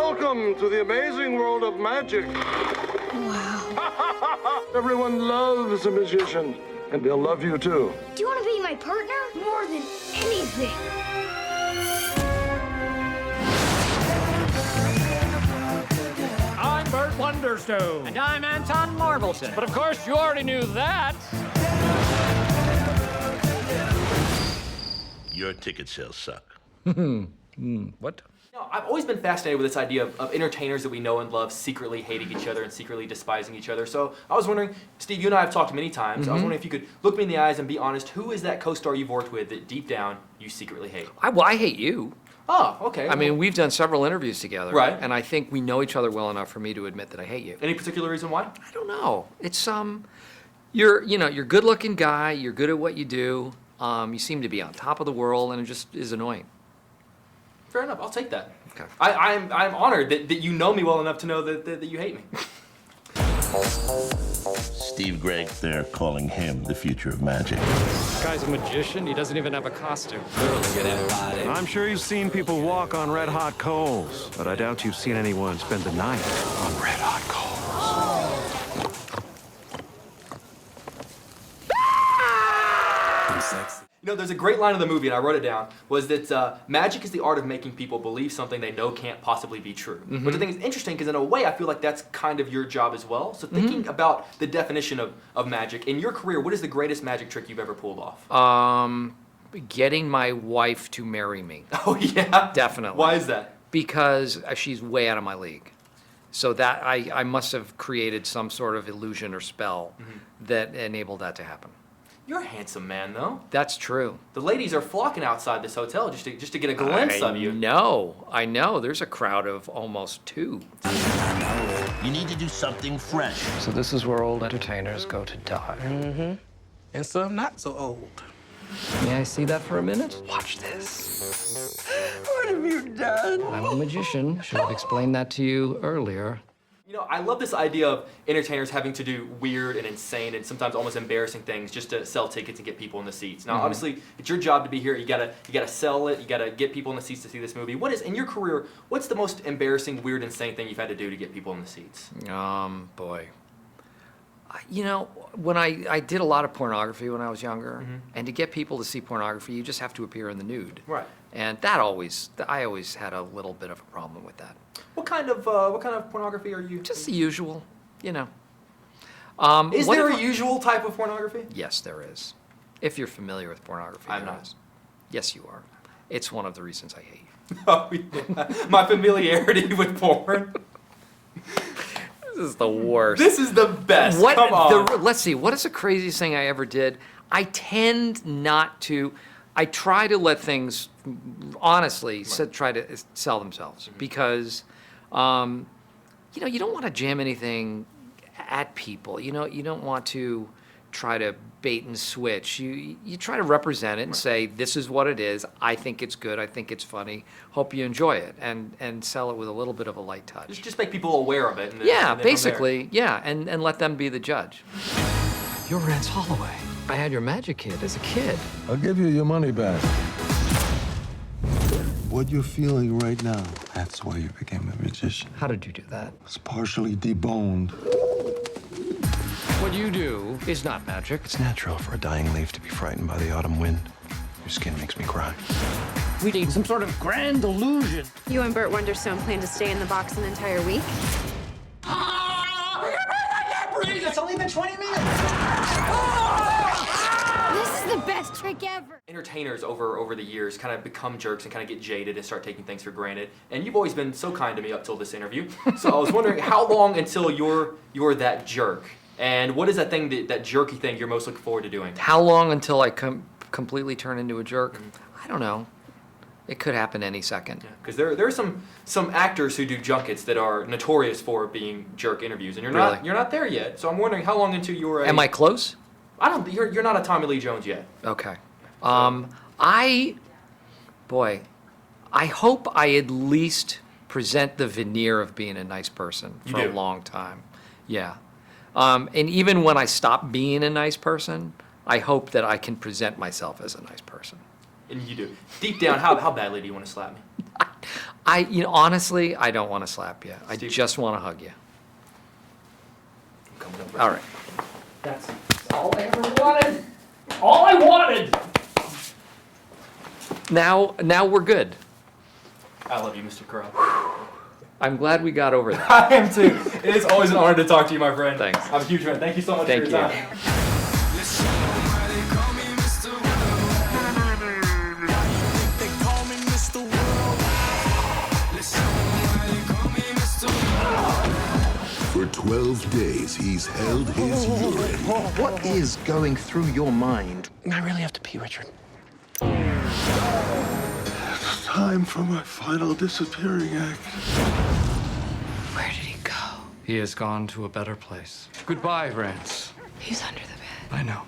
Welcome to the amazing world of magic. Wow. Everyone loves a magician, and they'll love you too. Do you want to be my partner? More than anything. I'm BURT WONDERSTONE. And I'm Anton Marvelson. But of course, you already knew that. Your ticket sales suck. What? You know, I've always been fascinated with this idea of entertainers that we know and love secretly hating each other and secretly despising each other. So I was wondering, Steve, you and I have talked many times. I was wondering if you could look me in the eyes and be honest. Who is that co-star you've worked with that deep down you secretly hate? I hate you. Oh, okay. I mean, we've done several interviews together. Right. And I think we know each other well enough for me to admit that I hate you. Any particular reason why? I don't know. It's you're a good-looking guy. You're good at what you do. You seem to be on top of the world, and it just is annoying. Fair enough. I'll take that. Okay. I'm honored that you know me well enough to know that you hate me. Steve Gregg, they're calling him the future of magic. This guy's a magician. He doesn't even have a costume. I'm sure you've seen people walk on red-hot coals, but I doubt you've seen anyone spend the night on red-hot coals. You know, there's a great line in the movie, and I wrote it down, was that magic is the art of making people believe something they know can't possibly be true. Which I think is interesting, because in a way, I feel like that's kind of your job as well. So thinking about the definition of magic, in your career, what is the greatest magic trick you've ever pulled off? Getting my wife to marry me. Oh, yeah? Definitely. Why is that? Because she's way out of my league. So that I must have created some sort of illusion or spell that enabled that to happen. You're a handsome man, though. That's true. The ladies are flocking outside this hotel just to get a glimpse of you. I know. There's a crowd of almost 2. You need to do something fresh. So this is where old entertainers go to die. And some not so old. May I see that for a minute? Watch this. What have you done? I'm a magician. Should have explained that to you earlier. You know, I love this idea of entertainers having to do weird and insane and sometimes almost embarrassing things just to sell tickets and get people in the seats. Now, obviously, it's your job to be here. You gotta sell it. You gotta get people in the seats to see this movie. What is, in your career, what's the most embarrassing, weird, insane thing you've had to do to get people in the seats? Boy. You know, when I did a lot of pornography when I was younger, and to get people to see pornography, you just have to appear in the nude. Right. And I always had a little bit of a problem with that. What kind of pornography are you? Just the usual, you know. Is there a usual type of pornography? Yes, there is. If you're familiar with pornography, I'm there not. is. Yes, you are. It's one of the reasons I hate you. Oh, yeah. My familiarity with porn. This is the worst. This is the best. Come on. Let's see. What is the craziest thing I ever did? I tend not to. I try to let things, honestly, try to sell themselves because, you know, you don't want to jam anything at people. You know, you don't want to try to bait and switch. You try to represent it and say, this is what it is. I think it's good. I think it's funny. Hope you enjoy it, and sell it with a little bit of a light touch. Just make people aware of it. And Yeah, and then basically, yeah, and let them be the judge. You're Rance Holloway. I had your magic kit as a kid. I'll give you your money back. What you're feeling right now, that's why you became a magician. How did you do that? It's partially deboned. What you do is not magic. It's natural for a dying leaf to be frightened by the autumn wind. Your skin makes me cry. We need some sort of grand illusion. You and BURT WONDERSTONE plan to stay in the box an entire week? It's only been 20 minutes. This is the best trick ever. Entertainers over the years kind of become jerks and kind of get jaded and start taking things for granted. And you've always been so kind to me up till this interview. So I was wondering, how long until you're that jerk? And what is that thing, that jerky thing you're most looking forward to doing? How long until I completely turn into a jerk? I don't know. It could happen any second. Because there are some actors who do junkets that are notorious for being jerk interviews, and you're not there yet. So I'm wondering how long into your. Am I close? You're not a Tommy Lee Jones yet. Okay. I hope I at least present the veneer of being a nice person for a long time. Yeah. And even when I stop being a nice person, I hope that I can present myself as a nice person. And you do. Deep down, how badly do you want to slap me? Honestly, I don't want to slap you. I Steve. just want to hug you. I'm coming up. All right. That's all I ever wanted. All I wanted. Now we're good. I love you, Mr. Carell. I'm glad we got over that. I am too. It is always an honor to talk to you, my friend. Thanks. I'm a huge fan. Thank you so much Thank for your you. time. For 12 days, he's held his urine. What is going through your mind? I really have to pee, Richard. It's time for my final disappearing act. Where did he go? He has gone to a better place. Goodbye, Rance. He's under the bed. I know.